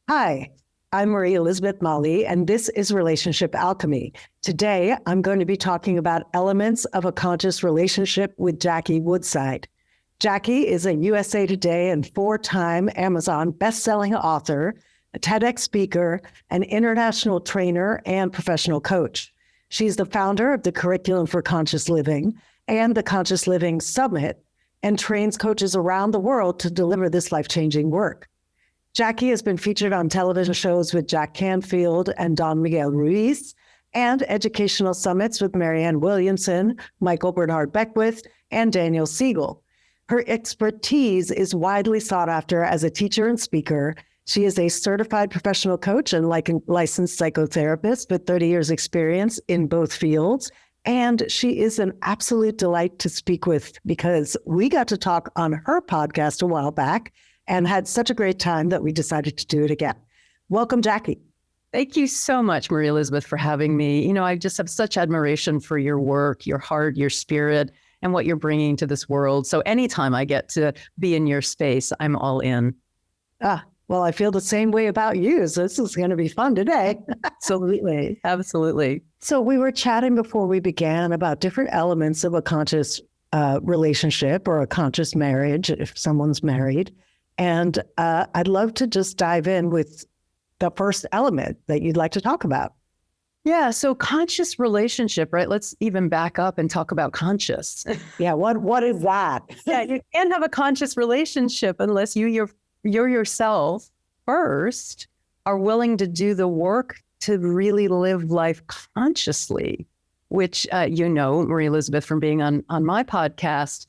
Hi, I'm Marie Elizabeth Molly, and this is Relationship Alchemy. Today, I'm going to be talking about elements of a conscious relationship with Jackie Woodside. Jackie is a USA Today and 4-time Amazon best-selling author, a TEDx speaker, an international trainer, and professional coach. She's the founder of the Curriculum for Conscious Living and the Conscious Living Summit, and trains coaches around the world to deliver this life-changing work. Jackie has been featured on television shows with Jack Canfield and Don Miguel Ruiz, and educational summits with Marianne Williamson, Michael Bernard Beckwith, and Daniel Siegel. Her expertise is widely sought after as a teacher and speaker. She is a certified professional coach and licensed psychotherapist with 30 years experience in both fields. And she is an absolute delight to speak with because we got to talk on her podcast a while back and had such a great time that we decided to do it again. Welcome, Jackie. Thank you so much, Marie Elizabeth, for having me. I just have such admiration for your work, your heart, your spirit, and what you're bringing to this world. So anytime I get to be in your space, I'm all in. Well, I feel the same way about you. So this is going to be fun today. Absolutely. Absolutely. So we were chatting before we began about different elements of a conscious relationship or a conscious marriage, if someone's married. And I'd love to just dive in with the first element that you'd like to talk about. Yeah. So conscious relationship, right? Let's even back up and talk about conscious. Yeah. What is that? Yeah. You can't have a conscious relationship unless you yourself first are willing to do the work to really live life consciously, which, Marie Elizabeth, from being on my podcast,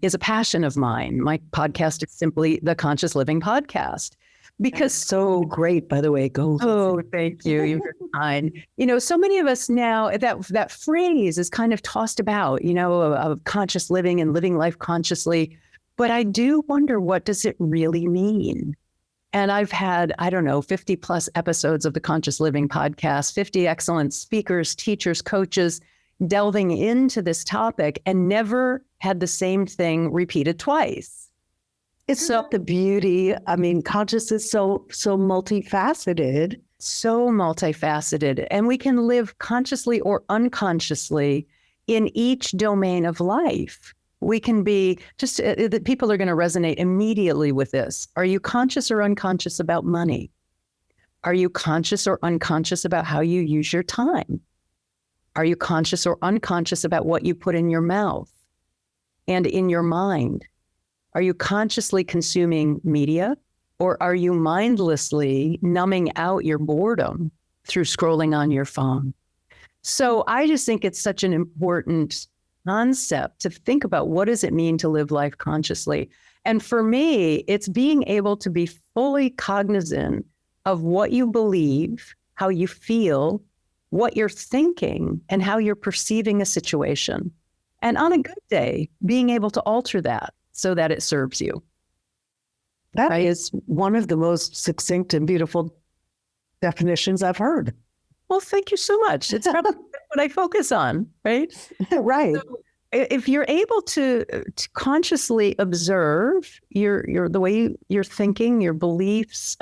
is a passion of mine. My podcast is simply the Conscious Living Podcast. Because so great, by the way. Thank you. You're kind. So many of us now, that phrase is kind of tossed about, of conscious living and living life consciously. But I do wonder, what does it really mean? And I've had, 50 plus episodes of the Conscious Living Podcast, 50 excellent speakers, teachers, coaches, delving into this topic and never had the same thing repeated twice. It's not the beauty. I mean, conscious is so multifaceted. So multifaceted. And we can live consciously or unconsciously in each domain of life. We can be people are going to resonate immediately with this. Are you conscious or unconscious about money? Are you conscious or unconscious about how you use your time? Are you conscious or unconscious about what you put in your mouth and in your mind? Are you consciously consuming media, or are you mindlessly numbing out your boredom through scrolling on your phone? So I just think it's such an important concept to think about, what does it mean to live life consciously? And for me, it's being able to be fully cognizant of what you believe, how you feel, what you're thinking, and how you're perceiving a situation. And on a good day, being able to alter that so that it serves you. That is one of the most succinct and beautiful definitions I've heard. Well, thank you so much. It's probably what I focus on, right? Right. So if you're able to consciously observe the way you're thinking, your beliefs,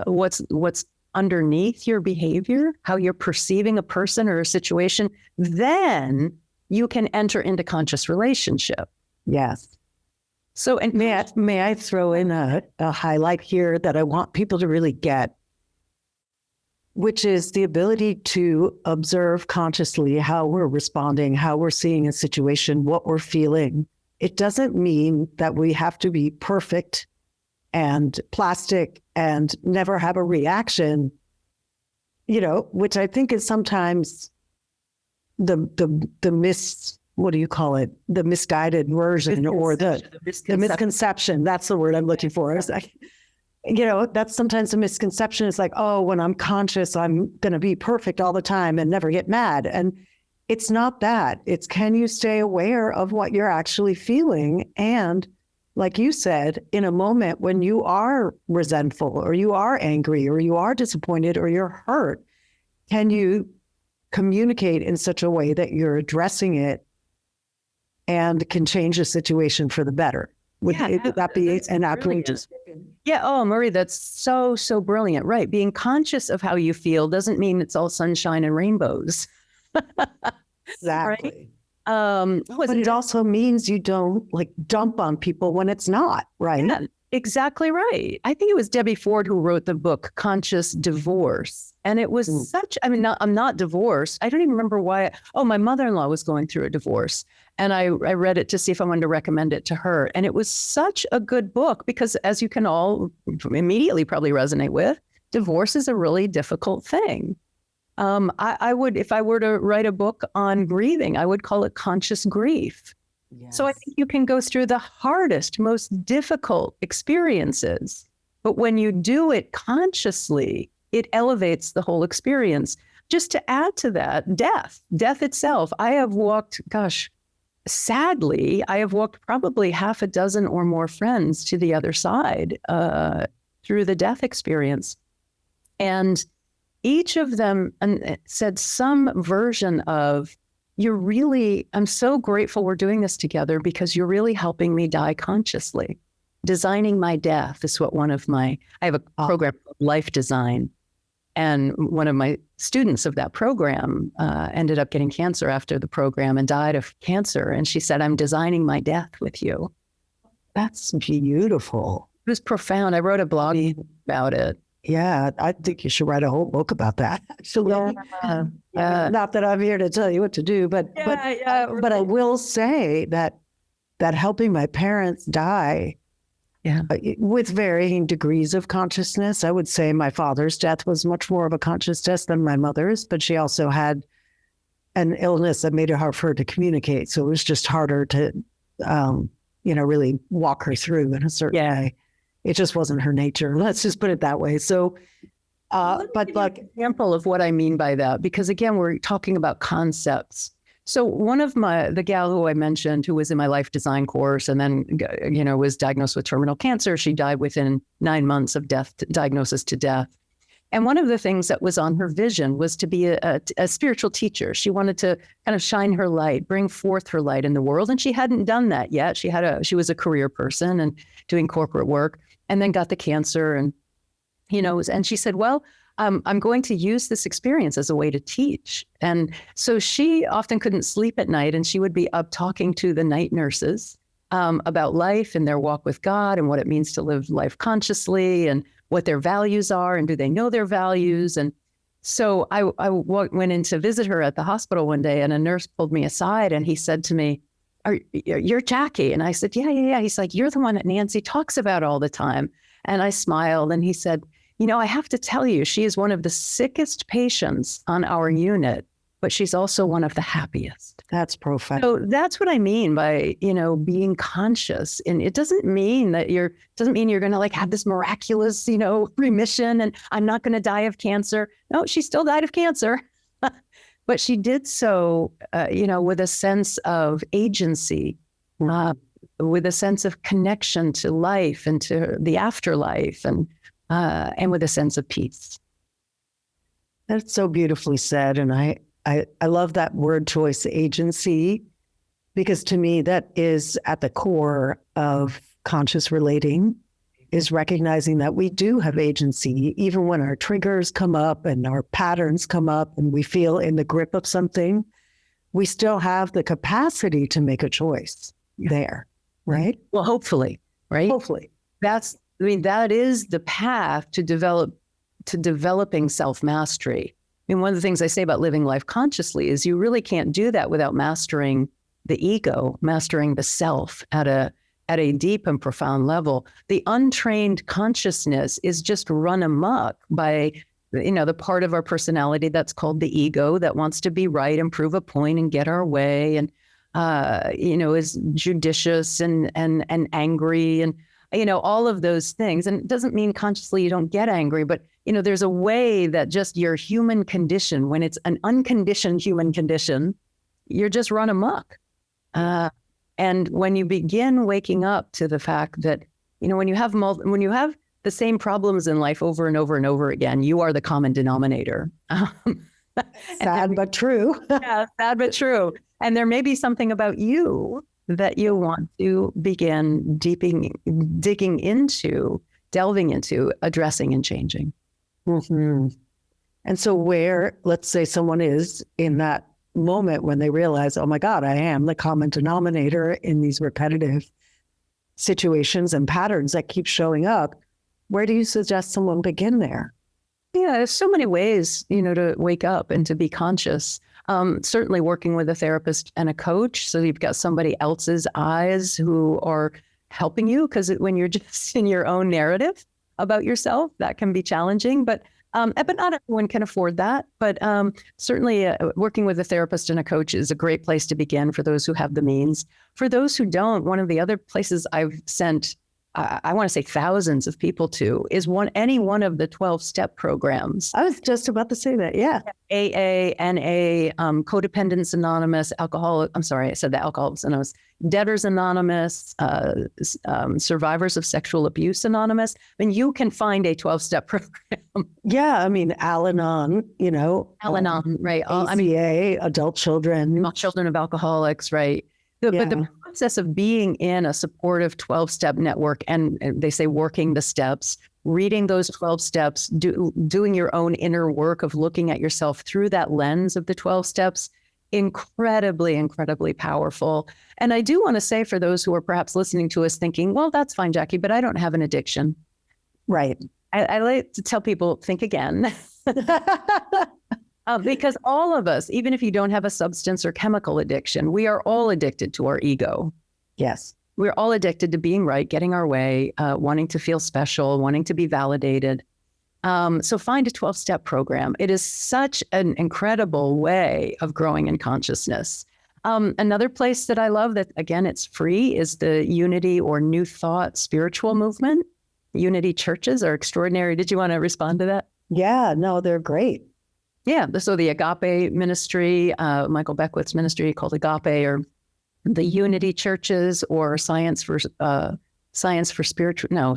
what's underneath your behavior, how you're perceiving a person or a situation, then you can enter into conscious relationship. Yes. So, and may I throw in a highlight here that I want people to really get, which is the ability to observe consciously how we're responding, how we're seeing a situation, what we're feeling. It doesn't mean that we have to be perfect and plastic and never have a reaction, which I think is sometimes the misguided version or the misconception. That's the word I'm looking for. It's like, that's sometimes a misconception. It's like, oh, when I'm conscious, I'm going to be perfect all the time and never get mad. And it's not that. It's, can you stay aware of what you're actually feeling? And like you said, in a moment when you are resentful or you are angry or you are disappointed or you're hurt, can you communicate in such a way that you're addressing it and can change the situation for the better? Would that be an accurate? Yeah. Oh, Marie, that's so brilliant. Right. Being conscious of how you feel doesn't mean it's all sunshine and rainbows. Exactly. Right? But it also means you don't like dump on people when it's not, right? Yeah, exactly right. I think it was Debbie Ford who wrote the book Conscious Divorce. And it was I'm not divorced. I don't even remember why. My mother-in-law was going through a divorce. And I read it to see if I wanted to recommend it to her. And it was such a good book because, as you can all immediately probably resonate with, divorce is a really difficult thing. I would, if I were to write a book on grieving, I would call it Conscious Grief. Yes. So I think you can go through the hardest, most difficult experiences, but when you do it consciously, it elevates the whole experience. Just to add to that, death itself. I have walked, sadly, I have walked probably half a dozen or more friends to the other side through the death experience. And each of them said some version of, I'm so grateful we're doing this together because you're really helping me die consciously. Designing my death is what I have a program called Life Design. And one of my students of that program ended up getting cancer after the program and died of cancer. And she said, I'm designing my death with you. That's beautiful. It was profound. I wrote a blog about it. Yeah, I think you should write a whole book about that. Actually, not that I'm here to tell you what to do, but I will say that helping my parents die, with varying degrees of consciousness. I would say my father's death was much more of a conscious death than my mother's, but she also had an illness that made it hard for her to communicate. So it was just harder to, really walk her through in a certain way. It just wasn't her nature. Let's just put it that way. So, but like an example of what I mean by that, because again, we're talking about concepts. So one of the gal who I mentioned, who was in my life design course and then, was diagnosed with terminal cancer, she died within 9 months of diagnosis to death. And one of the things that was on her vision was to be a spiritual teacher. She wanted to kind of shine her light, bring forth her light in the world. And she hadn't done that yet. She was a career person and doing corporate work, and then got the cancer. And, and she said, well, I'm going to use this experience as a way to teach. And so she often couldn't sleep at night, and she would be up talking to the night nurses about life and their walk with God and what it means to live life consciously and what their values are and do they know their values. And so I went in to visit her at the hospital one day, and a nurse pulled me aside and he said to me, you're Jackie. And I said, yeah. He's like, you're the one that Nancy talks about all the time. And I smiled, and he said, I have to tell you, she is one of the sickest patients on our unit, but she's also one of the happiest. That's profound. So that's what I mean by, being conscious. And it doesn't mean you're going to like have this miraculous, remission and I'm not going to die of cancer. No, she still died of cancer, but she did so, with a sense of agency, with a sense of connection to life and to the afterlife, and with a sense of peace. That's so beautifully said. And I love that word choice, agency, because to me, that is at the core of conscious relating, is recognizing that we do have agency, even when our triggers come up and our patterns come up and we feel in the grip of something, we still have the capacity to make a choice there, right? Well, hopefully, right? Hopefully. That is the path to developing self-mastery. One of the things I say about living life consciously is you really can't do that without mastering the ego, mastering the self at a deep and profound level. The untrained consciousness is just run amok by, the part of our personality that's called the ego that wants to be right and prove a point and get our way, and is judicious and angry and all of those things. And it doesn't mean consciously you don't get angry, but there's a way that just your human condition, when it's an unconditioned human condition, you're just run amok. And when you begin waking up to the fact that, when you have the same problems in life over and over and over again, you are the common denominator. Sad but true. Yeah, sad but true. And there may be something about you that you want to begin digging into, delving into, addressing and changing. Mm-hmm. And so where, let's say someone is in that moment when they realize, oh my God, I am the common denominator in these repetitive situations and patterns that keep showing up, where do you suggest someone begin there? Yeah, there's so many ways, to wake up and to be conscious. Certainly working with a therapist and a coach. So you've got somebody else's eyes who are helping you, because when you're just in your own narrative about yourself, that can be challenging. But not everyone can afford that. But certainly working with a therapist and a coach is a great place to begin for those who have the means. For those who don't, one of the other places I've sent, I want to say thousands of people to, is any one of the 12-step programs. I was just about to say that. Yeah. AA, NA, Codependence Anonymous, Alcoholics Anonymous, Debtors Anonymous, Survivors of Sexual Abuse Anonymous. I mean, you can find a 12-step program. Yeah. I mean, Al-Anon, Al-Anon, right. ACA, adult children. Children of alcoholics, right. But the process of being in a supportive 12-step network, and they say working the steps, reading those 12 steps, doing your own inner work of looking at yourself through that lens of the 12 steps, incredibly, incredibly powerful. And I do want to say, for those who are perhaps listening to us thinking, well, that's fine, Jackie, but I don't have an addiction. Right. I like to tell people, think again. Because all of us, even if you don't have a substance or chemical addiction, we are all addicted to our ego. Yes. We're all addicted to being right, getting our way, wanting to feel special, wanting to be validated. So find a 12-step program. It is such an incredible way of growing in consciousness. Another place that I love that, again, it's free, is the Unity or New Thought spiritual movement. Unity churches are extraordinary. Did you want to respond to that? Yeah, no, they're great. Yeah. So the Agape ministry, Michael Beckwith's ministry called Agape, or the Unity churches, or Centers for Spiritual Living,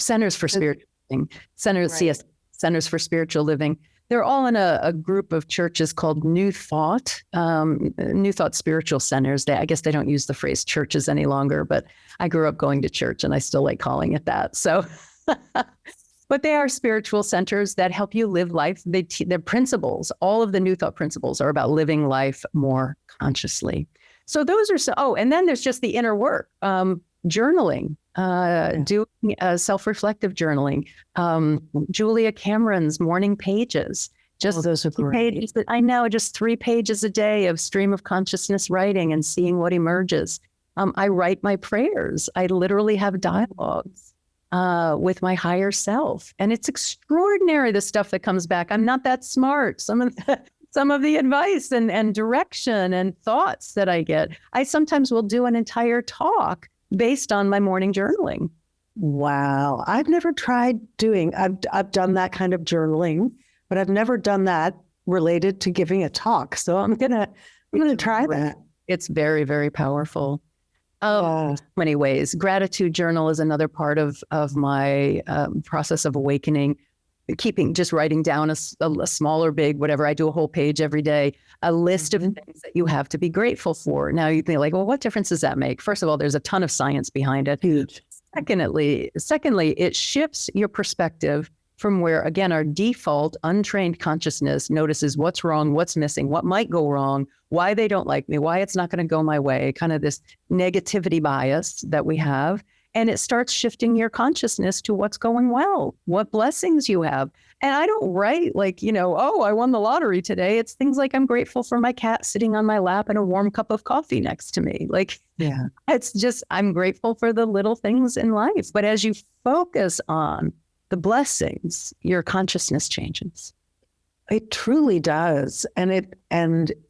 Centers for Spiritual Living. They're all in a group of churches called New Thought Spiritual Centers. I guess they don't use the phrase churches any longer, but I grew up going to church and I still like calling it that. So, but they are spiritual centers that help you live life. Their principles, all of the New Thought principles, are about living life more consciously. So those are and then there's just the inner work, journaling, doing self-reflective journaling, Julia Cameron's morning pages. Just those are great. Pages I know, just 3 pages a day of stream of consciousness writing and seeing what emerges. I write my prayers. I literally have dialogues with my higher self. And it's extraordinary, the stuff that comes back. I'm not that smart. Some of the advice and direction and thoughts that I get. I sometimes will do an entire talk based on my morning journaling. Wow. I've never tried I've done that kind of journaling, but I've never done that related to giving a talk. So I'm going to try that. It's very, very powerful. Many ways. Gratitude journal is another part of my process of awakening. Just writing down a small or big, whatever. I do a whole page every day, a list of things that you have to be grateful for. Now you think like, well, what difference does that make? First of all, there's a ton of science behind it. Huge. Secondly, it shifts your perspective from where, again, our default untrained consciousness notices what's wrong, what's missing, what might go wrong, why they don't like me, why it's not going to go my way, kind of this negativity bias that we have. And it starts shifting your consciousness to what's going well, what blessings you have. And I don't write like, I won the lottery today. It's things like, I'm grateful for my cat sitting on my lap and a warm cup of coffee next to me. Like, yeah, it's just, I'm grateful for the little things in life. But as you focus on the blessings, your consciousness changes. It truly does. And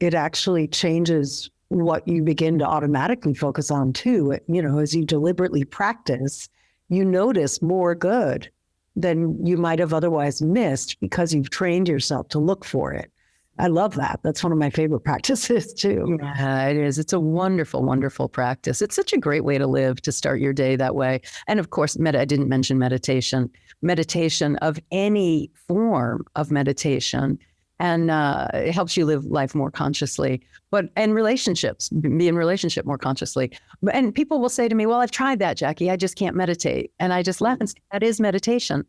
it actually changes what you begin to automatically focus on too. As you deliberately practice, you notice more good than you might have otherwise missed because you've trained yourself to look for it. I love that. That's one of my favorite practices too. Yeah, it is. It's a wonderful, wonderful practice. It's such a great way to live, to start your day that way. And of course, I didn't mention meditation. Meditation of any form of meditation and it helps you live life more consciously. But and relationships, be in relationship more consciously. And people will say to me, "Well, I've tried that, Jackie. I just can't meditate." And I just laugh and say, "That is meditation."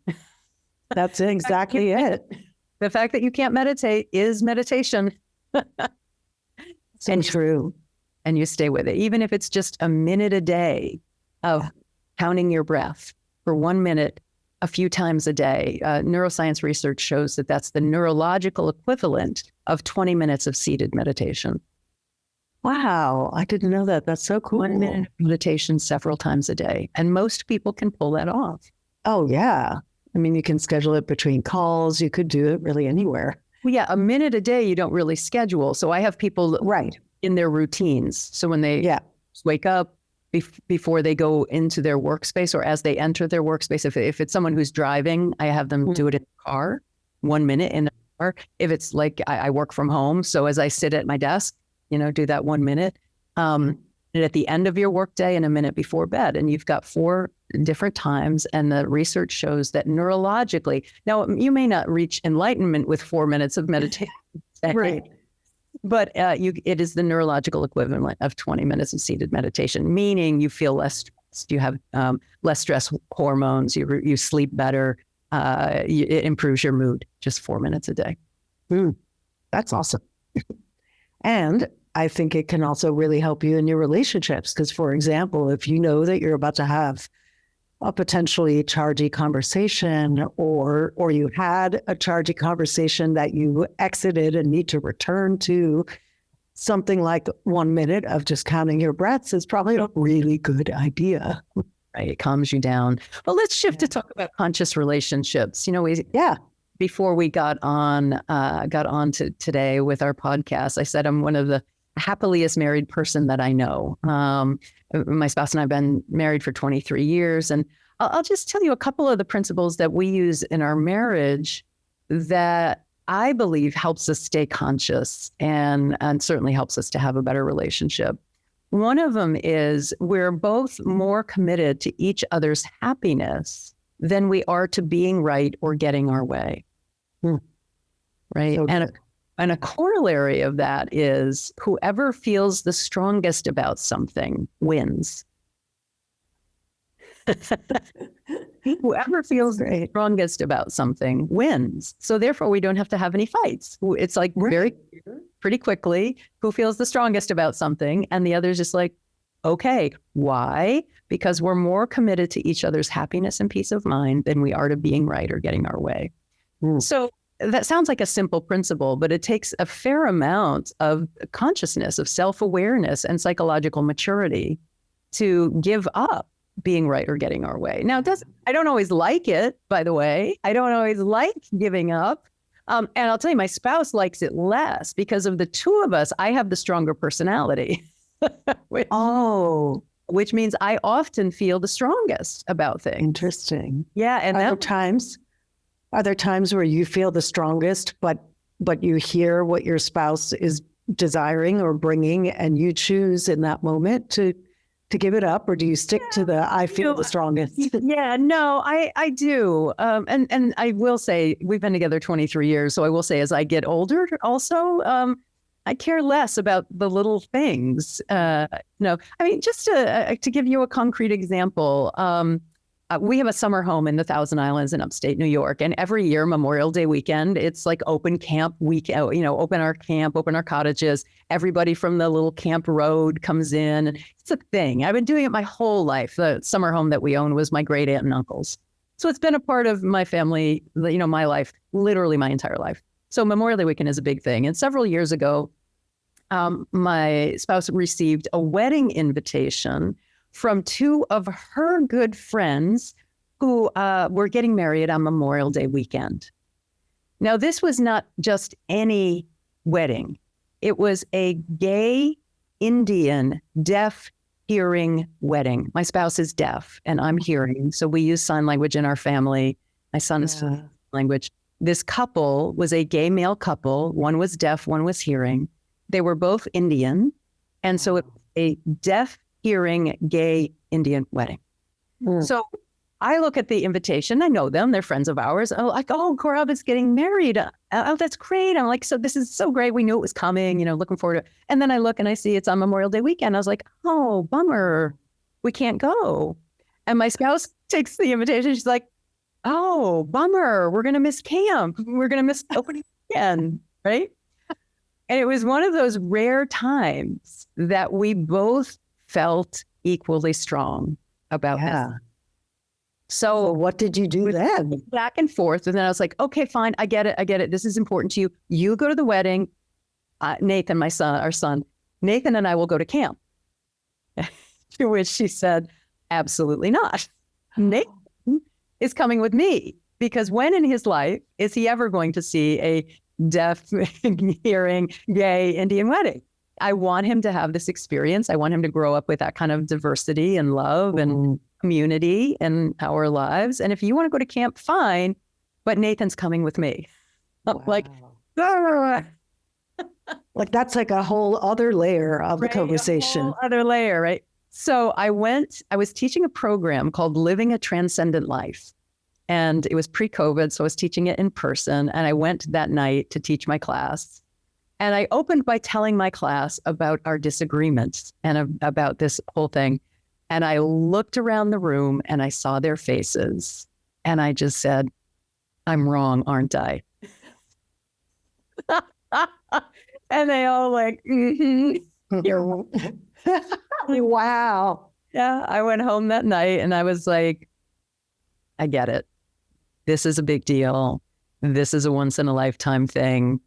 That's exactly it. The fact that you can't meditate is meditation. So true. And you stay with it, even if it's just a minute a day of counting your breath for 1 minute a few times a day. Neuroscience research shows that that's the neurological equivalent of 20 minutes of seated meditation. Wow. I didn't know that. That's so cool. 1 minute of meditation several times a day. And most people can pull that off. Oh, yeah. I mean, you can schedule it between calls. You could do it really anywhere. Well, yeah, a minute a day you don't really schedule. So I have people in their routines. So when they wake up, before they go into their workspace or as they enter their workspace, if it's someone who's driving, I have them do it in the car, 1 minute in the car. If it's like I work from home, so as I sit at my desk, do that 1 minute. And at the end of your workday and a minute before bed, and you've got 4 different times. And the research shows that neurologically, now you may not reach enlightenment with 4 minutes of meditation. Right. But it is the neurological equivalent of 20 minutes of seated meditation, meaning you feel less stressed, you have less stress hormones, you sleep better, it improves your mood, just 4 minutes a day. That's awesome. And I think it can also really help you in your relationships. Because, for example, if you know that you're about to have a potentially chargy conversation, or you had a chargy conversation that you exited and need to return to, something like 1 minute of just counting your breaths is probably a really good idea. Right, it calms you down. Well, let's shift to talk about conscious relationships. Before we got on to today with our podcast, I said I'm one of the happiest married person that I know. My spouse and I have been married for 23 years. And I'll just tell you a couple of the principles that we use in our marriage that I believe helps us stay conscious and certainly helps us to have a better relationship. One of them is we're both more committed to each other's happiness than we are to being right or getting our way. Right. So and a corollary of that is whoever feels the strongest about something wins. Whoever feels the strongest about something wins. So therefore, we don't have to have any fights. It's like pretty quickly, who feels the strongest about something, and the other's just like, okay, why? Because we're more committed to each other's happiness and peace of mind than we are to being right or getting our way. So that sounds like a simple principle, but it takes a fair amount of consciousness, of self-awareness and psychological maturity to give up being right or getting our way. Now, I don't always like it, by the way. I don't always like giving up. And I'll tell you, my spouse likes it less because of the two of us. I have the stronger personality, which means I often feel the strongest about things. Interesting. Yeah. And are there times where you feel the strongest, but you hear what your spouse is desiring or bringing, and you choose in that moment to give it up, or do you stick to the I feel the strongest? Yeah, no, I do. And I will say we've been together 23 years. So I will say as I get older also, I care less about the little things. Just to give you a concrete example, we have a summer home in the Thousand Islands in upstate New York. And every year, Memorial Day weekend, it's like open camp week, open our camp, open our cottages. Everybody from the little camp road comes in. It's a thing. I've been doing it my whole life. The summer home that we own was my great aunt and uncles. So it's been a part of my family, my life, literally my entire life. So Memorial Day weekend is a big thing. And several years ago, my spouse received a wedding invitation from two of her good friends who were getting married on Memorial Day weekend. Now, this was not just any wedding. It was a gay Indian deaf hearing wedding. My spouse is deaf and I'm hearing, so we use sign language in our family. My son is sign language. This couple was a gay male couple. One was deaf, one was hearing. They were both Indian. And so it was a deaf hearing gay Indian wedding. So I look at the invitation. I know them. They're friends of ours. Oh, like, oh, Gaurav is getting married. Oh, that's great. I'm like, so this is so great. We knew it was coming, looking forward to it. And then I look and I see it's on Memorial Day weekend. I was like, oh, bummer. We can't go. And my spouse takes the invitation. She's like, oh, bummer. We're going to miss camp. We're going to miss opening weekend, right? And it was one of those rare times that we both felt equally strong about this. So what did you do then? Back and forth. And then I was like, okay, fine. I get it. This is important to you. You go to the wedding. Nathan, our son, Nathan and I will go to camp. To which she said, absolutely not. Nathan is coming with me, because when in his life is he ever going to see a deaf, hearing, gay Indian wedding? I want him to have this experience. I want him to grow up with that kind of diversity and love and community in our lives. And if you want to go to camp, fine, but Nathan's coming with me. Wow. Like that's like a whole other layer of the conversation. A whole other layer, right? So I was teaching a program called Living a Transcendent Life. And it was pre-COVID, so I was teaching it in person. And I went that night to teach my class. And I opened by telling my class about our disagreements and about this whole thing. And I looked around the room and I saw their faces. And I just said, I'm wrong, aren't I? And they all like, You're wow. Yeah, I went home that night and I was like, I get it. This is a big deal. This is a once in a lifetime thing.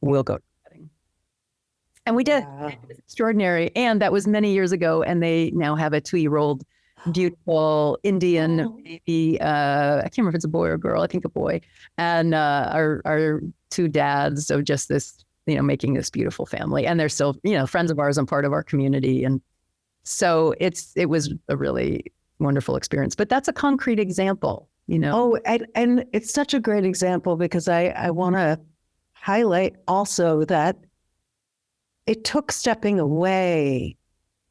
We'll go to the wedding. And we did. Wow. It was extraordinary. And that was many years ago. And they now have a 2-year-old beautiful Indian baby. I can't remember if it's a boy or a girl. I think a boy. And our 2 dads of just this, making this beautiful family. And they're still, friends of ours and part of our community. And so it was a really wonderful experience. But that's a concrete example. Oh, and it's such a great example, because I want to highlight also that it took stepping away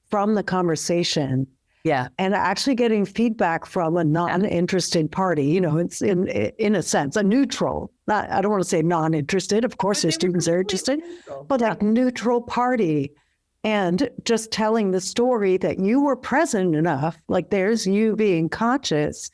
from the conversation. Yeah. And actually getting feedback from a non-interested party. It's in a sense, a neutral, I don't want to say non-interested. Of course, their students are interested, but a neutral party. And just telling the story that you were present enough, like there's you being conscious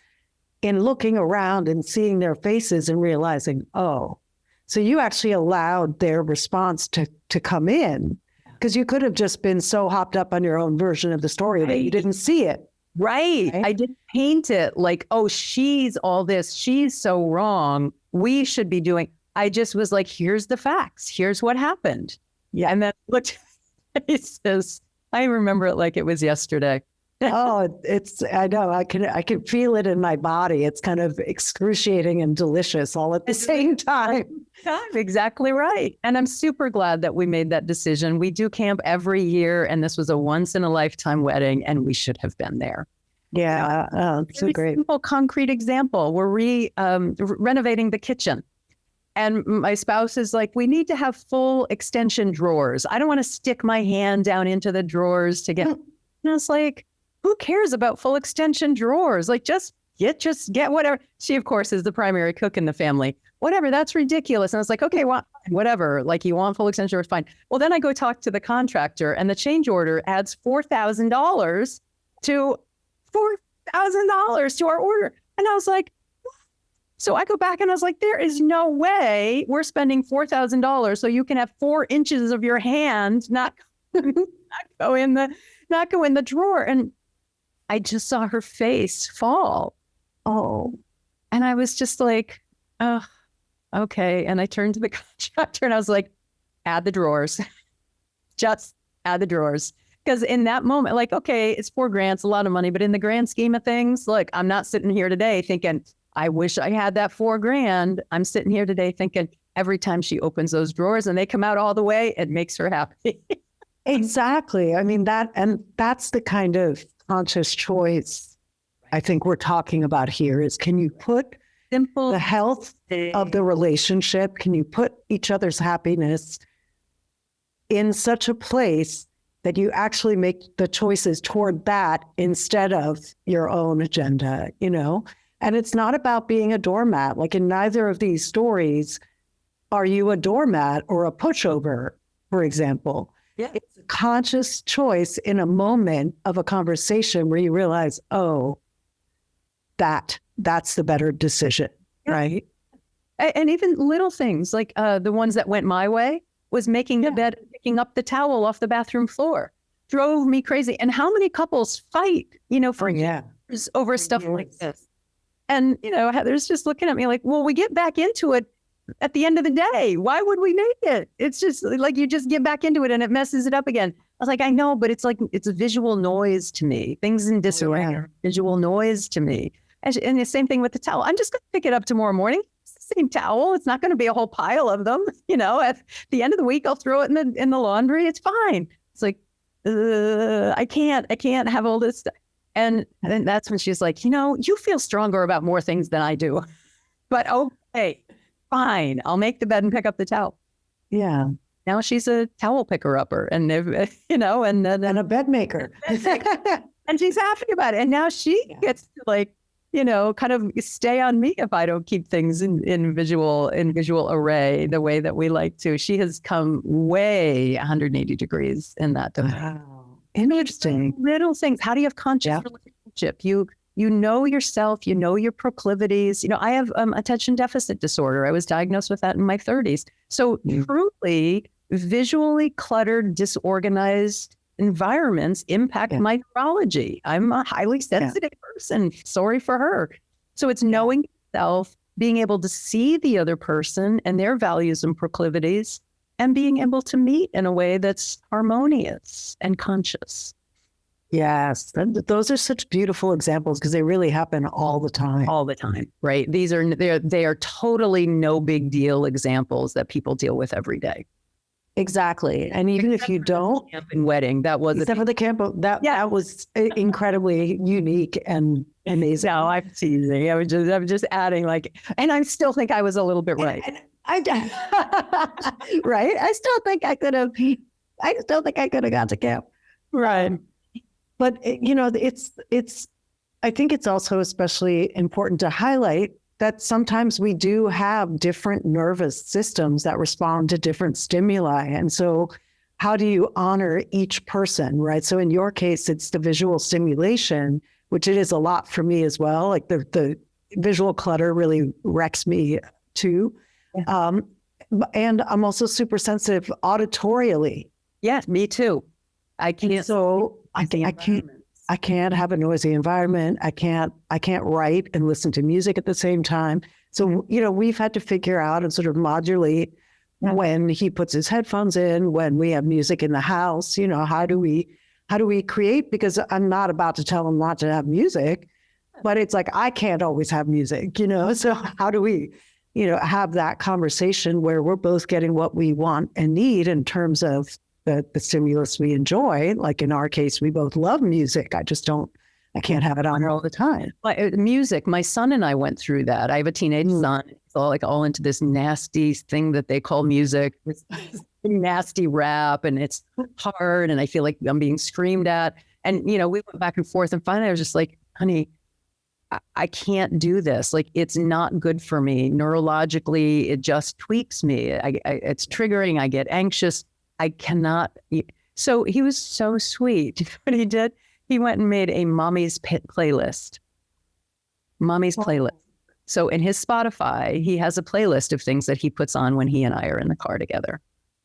in looking around and seeing their faces and realizing, oh, so you actually allowed their response to come in, because you could have just been so hopped up on your own version of the story that you didn't see it. Right. I didn't paint it like, oh, she's all this. She's so wrong. We should be doing. I just was like, here's the facts. Here's what happened. Yeah. And then looked at faces. I remember it like it was yesterday. Oh, I know. I can feel it in my body. It's kind of excruciating and delicious all at the same time. Exactly right. And I'm super glad that we made that decision. We do camp every year, and this was a once in a lifetime wedding, and we should have been there. Yeah. It's so great. Simple, concrete example. We're renovating the kitchen. And my spouse is like, we need to have full extension drawers. I don't want to stick my hand down into the drawers to get. And I was like, who cares about full extension drawers? Like, just get whatever. She, of course, is the primary cook in the family. Whatever, that's ridiculous. And I was like, okay, well, whatever. Like, you want full extension drawers, fine. Well, then I go talk to the contractor, and the change order adds $4,000 to our order. And I was like, so I go back and I was like, there is no way we're spending $4,000 so you can have 4 inches of your hand not go in the drawer. And I just saw her face fall. Oh, and I was just like, oh, okay. And I turned to the contractor and I was like, add the drawers. Just add the drawers. Because in that moment, like, okay, it's $4,000, it's a lot of money, but in the grand scheme of things, look, I'm not sitting here today thinking, I wish I had that $4,000. I'm sitting here today thinking every time she opens those drawers and they come out all the way, it makes her happy. Exactly. I mean, that's the kind of conscious choice I think we're talking about here is, can you put the health of the relationship, can you put each other's happiness in such a place that you actually make the choices toward that instead of your own agenda, you know? And it's not about being a doormat. Like in neither of these stories, are you a doormat or a pushover, for example? Yeah. It's a conscious choice in a moment of a conversation where you realize, oh, that's the better decision, right? And even little things like the ones that went my way was making the bed and picking up the towel off the bathroom floor. Drove me crazy. And how many couples fight, for years over stuff like this? And, Heather's just looking at me like, well, we get back into it at the end of the day. Why would we make it? It's just like you just get back into it and it messes it up again. I was like, I know, but it's like, it's a visual noise to me. Things in disarray are visual noise to me. And the same thing with the towel. I'm just going to pick it up tomorrow morning. It's the same towel. It's not going to be a whole pile of them. At the end of the week, I'll throw it in the laundry. It's fine. It's like, I can't have all this stuff. And then that's when she's like, you feel stronger about more things than I do. But okay, fine. I'll make the bed and pick up the towel. Yeah. Now she's a towel picker-upper and, and a bed maker. And she's happy about it. And now she gets to kind of stay on me if I don't keep things in visual array the way that we like to. She has come way 180 degrees in that domain. Wow. Interesting. Little things. How do you have conscious relationship? You know yourself, you know your proclivities. I have attention deficit disorder. I was diagnosed with that in my 30s. So truly visually cluttered, disorganized environments impact my neurology. I'm a highly sensitive person. Sorry for her. So it's knowing yourself, being able to see the other person and their values and proclivities, and being able to meet in a way that's harmonious and conscious. Yes. Those are such beautiful examples because they really happen all the time. All the time, right? They are totally no big deal examples that people deal with every day. Exactly. And even if you don't, camp and wedding, that was except for the camp, that was incredibly unique and amazing. No, I'm teasing. I'm just adding and I still think I was a little bit right. Right. I still think I could have got to camp. Right. But I think it's also especially important to highlight that sometimes we do have different nervous systems that respond to different stimuli. And so how do you honor each person, right? So in your case, it's the visual stimulation, which it is a lot for me as well. Like the visual clutter really wrecks me too. Yeah. And I'm also super sensitive auditorially. Yes, me too. I can't. So I can't have a noisy environment. I can't write and listen to music at the same time. So, we've had to figure out and sort of modulate when he puts his headphones in, when we have music in the house, how do we create? Because I'm not about to tell him not to have music, but it's like, I can't always have music, so how do we, have that conversation where we're both getting what we want and need in terms of the stimulus we enjoy. Like in our case, we both love music. I can't have it on all the time. Music, my son and I went through that. I have a teenage son. It's all into this nasty thing that they call music, this nasty rap, and it's hard. And I feel like I'm being screamed at. And, we went back and forth. And finally, I was just like, honey, I can't do this. Like, it's not good for me. Neurologically, it just tweaks me. It's triggering. I get anxious. I cannot. So he was so sweet. What he did, he went and made a mommy's playlist. Mommy's playlist. So in his Spotify, he has a playlist of things that he puts on when he and I are in the car together.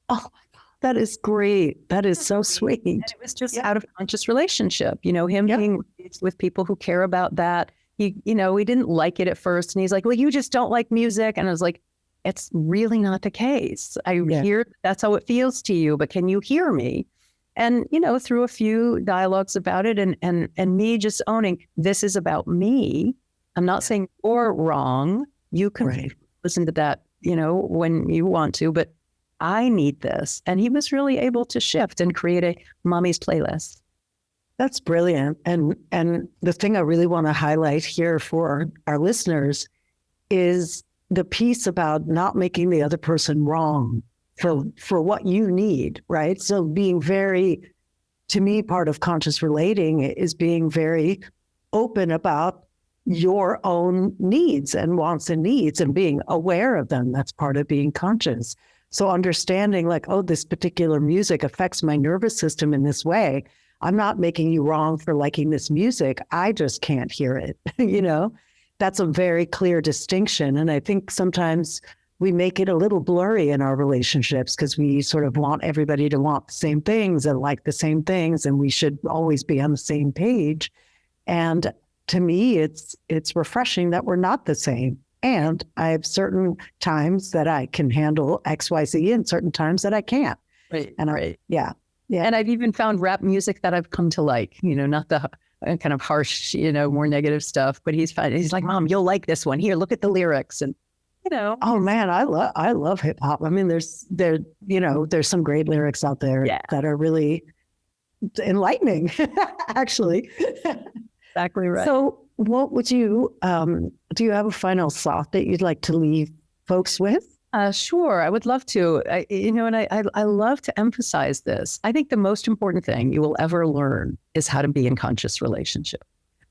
Oh, my God, that is great. That is so sweet. And it was just out of conscious relationship, him being with people who care about that. He didn't like it at first. And he's like, well, you just don't like music. And I was like, it's really not the case. I hear that's how it feels to you, but can you hear me? And, through a few dialogues about it and me just owning, this is about me. I'm not saying you're wrong. You can listen to that, when you want to, but I need this. And he was really able to shift and create a mommy's playlist. That's brilliant. And the thing I really want to highlight here for our listeners is the piece about not making the other person wrong for what you need, right? So being very to me, part of conscious relating is being very open about your own needs and wants and needs and being aware of them. That's part of being conscious. So understanding like, oh, this particular music affects my nervous system in this way. I'm not making you wrong for liking this music. I just can't hear it. That's a very clear distinction. And I think sometimes we make it a little blurry in our relationships because we sort of want everybody to want the same things and like the same things. And we should always be on the same page. And to me, it's refreshing that we're not the same. And I have certain times that I can handle X, Y, Z and certain times that I can't. Right. And yeah. And I've even found rap music that I've come to like, not the kind of harsh, more negative stuff, but he's like, Mom, you'll like this one. Here, look at the lyrics. And, Oh man, I love hip hop. I mean, there's some great lyrics out there that are really enlightening, actually. Exactly right. So what would you, do you have a final thought that you'd like to leave folks with? Sure, I would love to. I love to emphasize this. I think the most important thing you will ever learn is how to be in conscious relationship.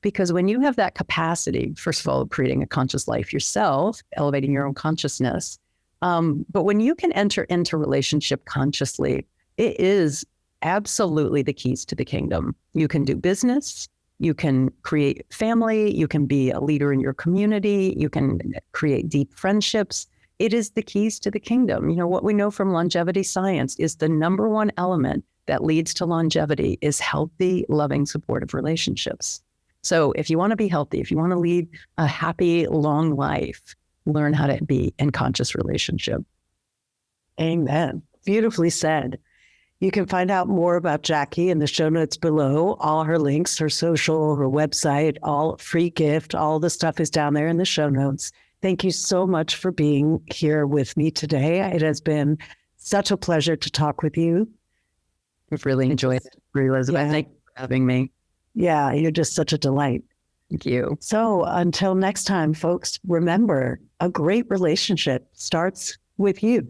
Because when you have that capacity, first of all, creating a conscious life yourself, elevating your own consciousness, but when you can enter into relationship consciously, it is absolutely the keys to the kingdom. You can do business. You can create family. You can be a leader in your community. You can create deep friendships. It is the keys to the kingdom. What we know from longevity science is the number one element that leads to longevity is healthy, loving, supportive relationships. So if you want to be healthy, if you want to lead a happy, long life, learn how to be in conscious relationship. Amen. Beautifully said. You can find out more about Jackie in the show notes below. All her links, her social, her website, all free gift, all the stuff is down there in the show notes. Thank you so much for being here with me today. It has been such a pleasure to talk with you. I've really enjoyed it, Elizabeth. Yeah. Thank you for having me. Yeah, you're just such a delight. Thank you. So until next time, folks, remember, a great relationship starts with you.